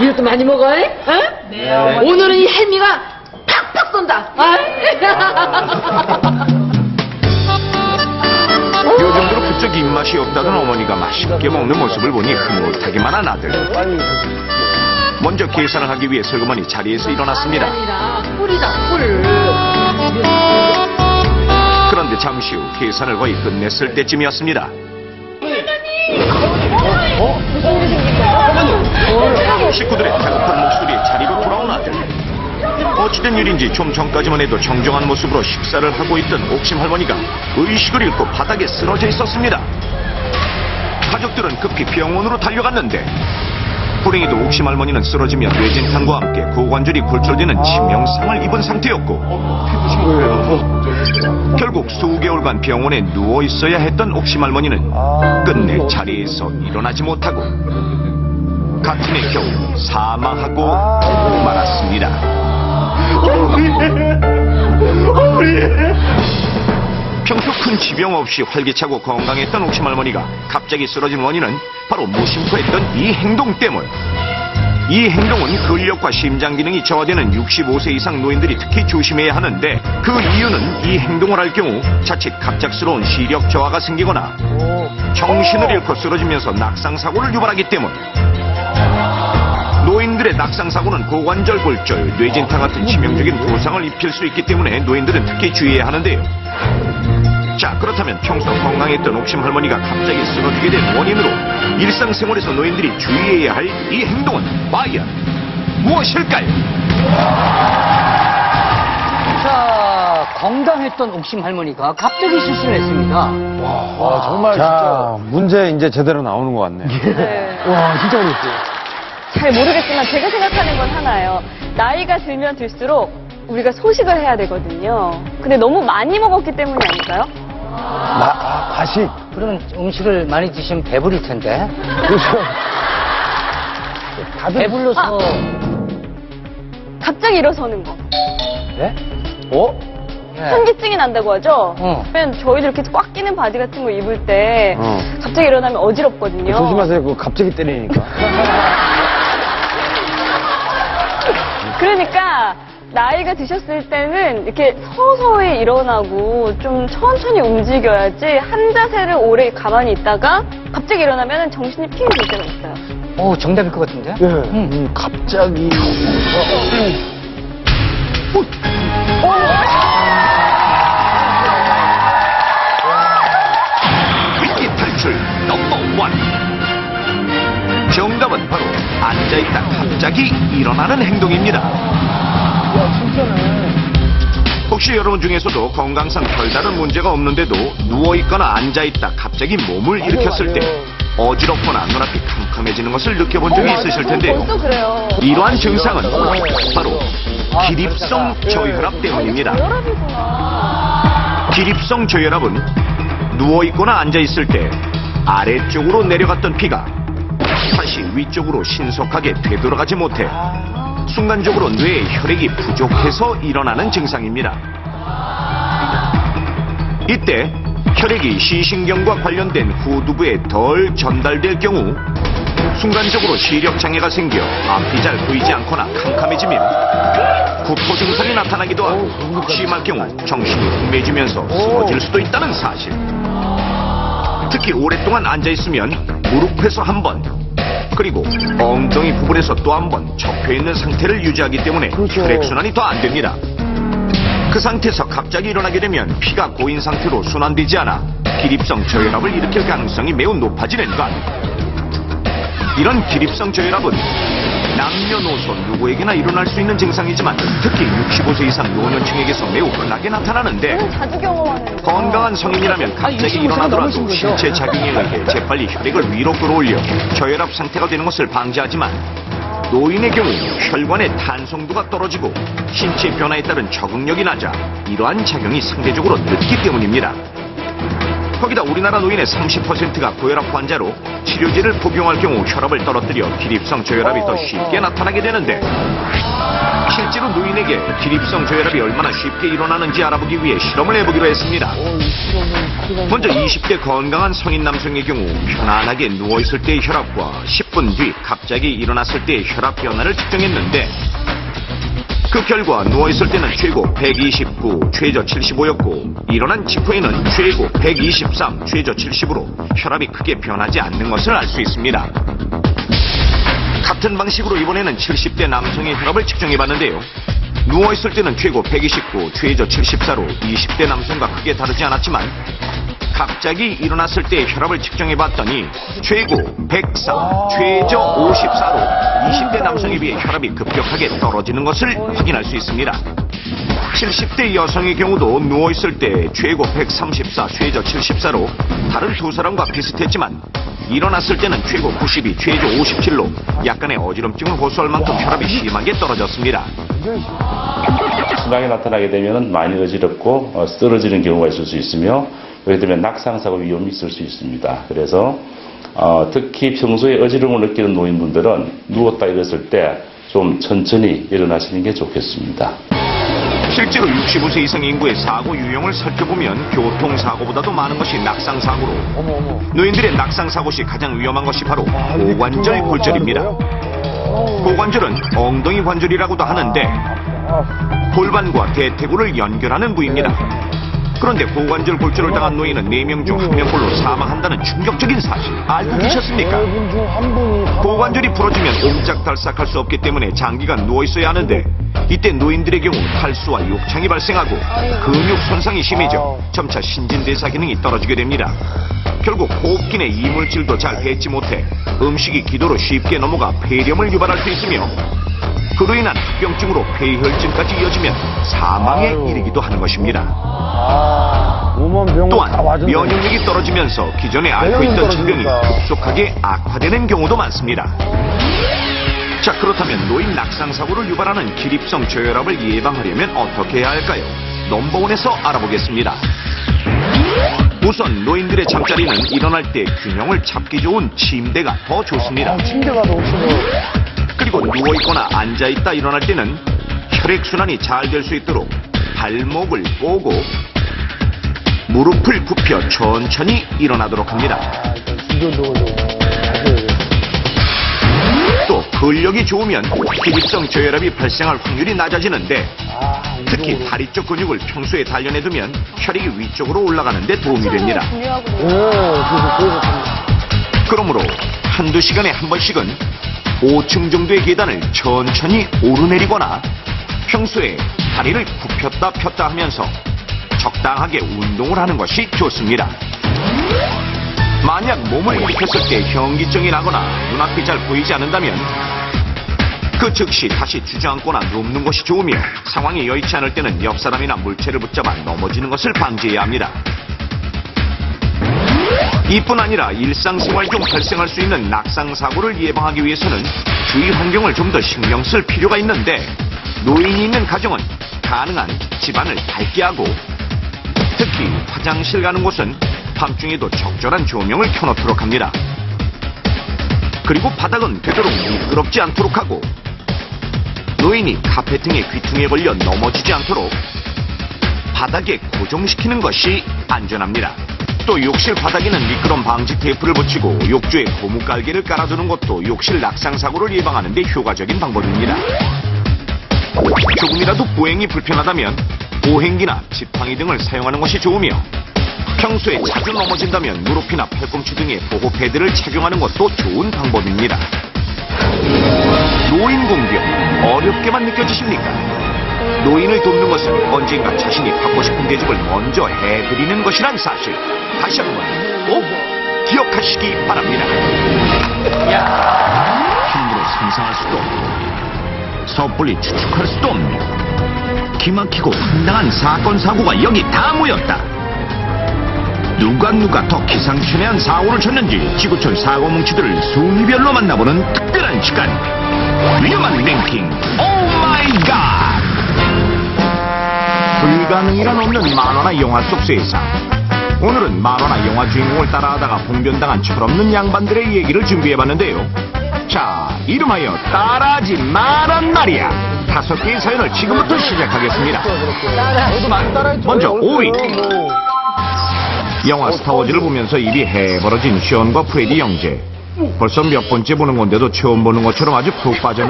이것도 많이 먹어, 잉? 어? 네, 어머니. 오늘은 이 헬미가 팍팍 쏜다. 요정도로 부쩍 입맛이 없다던 어머니가 맛있게 먹는 모습을 보니 흐뭇하기만 한 아들. 먼저 계산을 하기 위해 슬그머니 자리에서 일어났습니다. 아니라 꿀이다, 꿀. 그런데 잠시 후 계산을 거의 끝냈을 때쯤이었습니다. 식구들의 다급한 목소리에 자리로 돌아온 아들. 어찌된 일인지 좀 전까지만 해도 정정한 모습으로 식사를 하고 있던 옥심 할머니가 의식을 잃고 바닥에 쓰러져 있었습니다. 가족들은 급히 병원으로 달려갔는데 불행히도 옥심 할머니는 쓰러지며 뇌진탕과 함께 고관절이 골절되는 치명상을 입은 상태였고 결국 수개월간 병원에 누워 있어야 했던 옥심 할머니는 끝내 자리에서 일어나지 못하고 같은 해 겨우 사망하고 말았습니다. 평소 큰 지병 없이 활기차고 건강했던 옥심 할머니가 갑자기 쓰러진 원인은 바로 무심코 했던 이 행동 때문. 이 행동은 근력과 심장 기능이 저하되는 65세 이상 노인들이 특히 조심해야 하는데 그 이유는 이 행동을 할 경우 자칫 갑작스러운 시력 저하가 생기거나 정신을 잃고 쓰러지면서 낙상사고를 유발하기 때문. 노인들의 낙상사고는 고관절 골절, 뇌진탕 같은 치명적인 부상을 입힐 수 있기 때문에 노인들은 특히 주의해야 하는데요. 자, 그렇다면 평소 건강했던 옥심 할머니가 갑자기 쓰러지게 된 원인으로 일상생활에서 노인들이 주의해야 할 이 행동은 과연 무엇일까요? 자, 건강했던 옥심 할머니가 갑자기 실수를 했습니다. 와, 정말 자, 진짜. 문제 이제 제대로 나오는 것 같네. 네. 와, 진짜 어렵어요. 잘 모르겠지만 제가 생각하는 건 하나예요. 나이가 들면 들수록 우리가 소식을 해야 되거든요. 근데 너무 많이 먹었기 때문이 아닐까요? 과식. 그러면 음식을 많이 드시면 배부를 텐데. 그렇죠. 다들. 배불러서. 갑자기 일어서는 거. 네? 어? 네. 현기증이 난다고 하죠? 어. 그러면 저희들 이렇게 꽉 끼는 바지 같은 거 입을 때 어. 갑자기 일어나면 어지럽거든요. 조심하세요. 그거 갑자기 때리니까. 그러니까 나이가 드셨을 때는 이렇게 서서히 일어나고 좀 천천히 움직여야지 한 자세를 오래 가만히 있다가 갑자기 일어나면 정신이 핑 들 때가 있어요. 오, 정답일 것 같은데? 네. 갑자기. 위기 탈출 넘버 원. 정답은 바로 앉아있다 갑자기 일어나는 행동입니다. 혹시 여러분 중에서도 건강상 별다른 문제가 없는데도 누워있거나 앉아있다 갑자기 몸을 일으켰을 때 어지럽거나 눈앞이 캄캄해지는 것을 느껴본 적이 있으실 텐데요. 벌써 그래요. 이러한 증상은 바로 기립성 저혈압 때문입니다. 혈압이구나. 기립성 저혈압은 누워있거나 앉아있을 때 아래쪽으로 내려갔던 피가 다시 위쪽으로 신속하게 되돌아가지 못해 순간적으로 뇌에 혈액이 부족해서 일어나는 증상입니다. 이때 혈액이 시신경과 관련된 후두부에 덜 전달될 경우 순간적으로 시력장애가 생겨 앞이 잘 보이지 않거나 캄캄해지며 구토 증상이 나타나기도 하고 심할 경우 정신이 혼미해지면서 쓰러질 수도 있다는 사실. 특히 오랫동안 앉아있으면 무릎에서 한 번, 그리고 엉덩이 부분에서 또 한 번 접혀있는 상태를 유지하기 때문에 혈액순환이 더 안 됩니다. 그 상태에서 갑자기 일어나게 되면 피가 고인 상태로 순환되지 않아 기립성 저혈압을 일으킬 가능성이 매우 높아지는 것. 이런 기립성 저혈압은 남녀노소 누구에게나 일어날 수 있는 증상이지만 특히 65세 이상 노년층에게서 매우 흔하게 나타나는데 자주 경험하는 거. 건강한 성인이라면 갑자기 일어나더라도 신체 작용에 의해 재빨리 혈액을 위로 끌어올려 저혈압 상태가 되는 것을 방지하지만 노인의 경우 혈관의 탄성도가 떨어지고 신체 변화에 따른 적응력이 낮아 이러한 작용이 상대적으로 늦기 때문입니다. 거기다 우리나라 노인의 30%가 고혈압 환자로 치료제를 복용할 경우 혈압을 떨어뜨려 기립성 저혈압이 더 쉽게 나타나게 되는데 실제로 노인에게 기립성 저혈압이 얼마나 쉽게 일어나는지 알아보기 위해 실험을 해보기로 했습니다. 먼저 20대 건강한 성인 남성의 경우 편안하게 누워있을 때의 혈압과 10분 뒤 갑자기 일어났을 때의 혈압 변화를 측정했는데 그 결과 누워있을 때는 최고 129, 최저 75였고 일어난 직후에는 최고 123, 최저 70으로 혈압이 크게 변하지 않는 것을 알 수 있습니다. 같은 방식으로 이번에는 70대 남성의 혈압을 측정해봤는데요. 누워있을 때는 최고 129, 최저 74로 20대 남성과 크게 다르지 않았지만 갑자기 일어났을 때의 혈압을 측정해봤더니 최고 103, 최저 54로 20대 남성에 비해 혈압이 급격하게 떨어지는 것을 확인할 수 있습니다. 70대 여성의 경우도 누워있을 때 최고 134, 최저 74로 다른 두 사람과 비슷했지만 일어났을 때는 최고 92, 최저 57로 약간의 어지럼증을 호소할 만큼 혈압이 심하게 떨어졌습니다. 순항이 나타나게 되면 많이 어지럽고 쓰러지는 경우가 있을 수 있으며 그렇기 때문에 낙상사고 위험이 있을 수 있습니다. 그래서 특히 평소에 어지러움을 느끼는 노인분들은 누웠다 일어섰을 때 좀 천천히 일어나시는 게 좋겠습니다. 실제로 65세 이상 인구의 사고 유형을 살펴보면 교통사고보다도 많은 것이 낙상사고로 노인들의 낙상사고 시 가장 위험한 것이 바로 고관절 골절입니다. 고관절은 엉덩이 관절이라고도 하는데 골반과 대퇴골을 연결하는 부위입니다. 그런데 고관절 골절을 당한 노인은 4명 중 1명꼴로 사망한다는 충격적인 사실 알고 계셨습니까? 고관절이 부러지면 옴짝달싹할 수 없기 때문에 장기간 누워있어야 하는데 이때 노인들의 경우 탈수와 욕창이 발생하고 근육 손상이 심해져 점차 신진대사 기능이 떨어지게 됩니다. 결국 호흡기 내 이물질도 잘 배치 못해 음식이 기도로 쉽게 넘어가 폐렴을 유발할 수 있으며 그로 인한 합병증으로 폐혈증까지 이어지면 사망에 이르기도 하는 것입니다. 또한 면역력이 떨어지면서 기존에 앓고 있던 질병이 급속하게 악화되는 경우도 많습니다. 자, 그렇다면 노인 낙상사고를 유발하는 기립성 저혈압을 예방하려면 어떻게 해야 할까요? 넘버원에서 알아보겠습니다. 우선 노인들의 잠자리는 일어날 때 균형을 잡기 좋은 침대가 더 좋습니다. 침대가 더 훨씬 그리고 누워있거나 앉아있다 일어날 때는 혈액순환이 잘 될 수 있도록 발목을 꼬고 무릎을 굽혀 천천히 일어나도록 합니다. 또 근력이 좋으면 기립성 저혈압이 발생할 확률이 낮아지는데 특히 다리 쪽 근육을 평소에 단련해두면 혈액이 위쪽으로 올라가는 데 도움이 됩니다. 그러므로 한두 시간에 한 번씩은 5층 정도의 계단을 천천히 오르내리거나 평소에 다리를 굽혔다 폈다 하면서 적당하게 운동을 하는 것이 좋습니다. 만약 몸을 일으켰을 때 현기증이 나거나 눈앞이 잘 보이지 않는다면 그 즉시 다시 주저앉거나 눕는 것이 좋으며 상황이 여의치 않을 때는 옆 사람이나 물체를 붙잡아 넘어지는 것을 방지해야 합니다. 이뿐 아니라 일상생활 중 발생할 수 있는 낙상사고를 예방하기 위해서는 주위 환경을 좀 더 신경 쓸 필요가 있는데 노인이 있는 가정은 가능한 집안을 밝게 하고 특히 화장실 가는 곳은 밤중에도 적절한 조명을 켜놓도록 합니다. 그리고 바닥은 되도록 미끄럽지 않도록 하고 노인이 카페팅에 귀퉁이에 걸려 넘어지지 않도록 바닥에 고정시키는 것이 안전합니다. 또 욕실 바닥에는 미끄럼 방지 테이프를 붙이고 욕조에 고무깔개를 깔아두는 것도 욕실 낙상사고를 예방하는 데 효과적인 방법입니다. 조금이라도 보행이 불편하다면 보행기나 지팡이 등을 사용하는 것이 좋으며 평소에 자주 넘어진다면 무릎이나 팔꿈치 등에 보호 패드를 착용하는 것도 좋은 방법입니다. 노인 공격 어렵게만 느껴지십니까? 노인을 돕는 것은 언젠가 자신이 받고 싶은 대접을 먼저 해드리는 것이란 사실 다시 한번 꼭 기억하시기 바랍니다. 힘으로 상상할 수도 없고 섣불리 추측할 수도 없는 기막히고 황당한 사건 사고가 여기 다 모였다. 누가 더 기상천외한 사고를 쳤는지 지구촌 사고 뭉치들을 순위별로 만나보는 특별한 시간 위험한 랭킹 오마이갓. 불가능이란 없는 만화나 영화 속 세상. 오늘은 만화나 영화 주인공을 따라하다가 봉변당한 철없는 양반들의 얘기를 준비해봤는데요. 자, 이름하여 따라하지 마란 말이야. 5개의 사연을 지금부터 시작하겠습니다. 너도 많이 따라했죠. 먼저 5위. 뭐. 영화 스타워즈를 보면서 입이 해버러진 션과 프레디 형제. 벌써 몇 번째 보는 건데도 처음 보는 것처럼 아주 푹 빠져